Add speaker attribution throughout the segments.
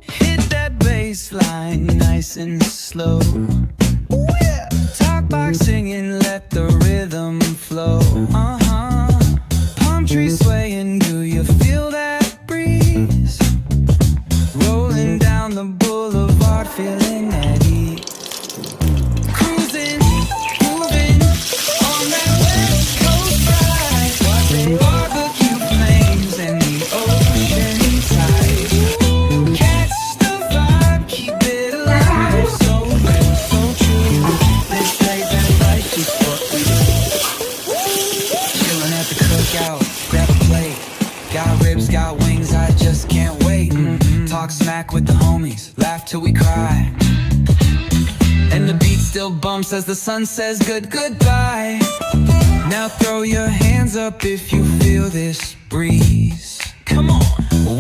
Speaker 1: Hit that bass line nice and slow. Ooh, yeah. Talk box singing, let the rhythm flow. Palm trees swaying, do you feel that breeze? Rolling down the boulevard, feeling at ease. Cruising, moving on that West Coast ride. Watching barbecue flames and the ocean tide. Catch the vibe, keep it alive. So real, so true. This late night life is what we do. Chilling at the cookout, grab a plate. Got ribs, got wings, I just can't wait. Talk smack with the homies, laugh till we cry. And the beat still bumps as the sun says goodbye. Now throw your hands up if you feel this breeze. Come on.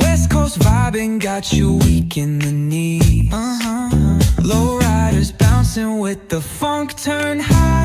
Speaker 1: West Coast vibing got you weak in the knees. Low riders bouncing with the funk turn high.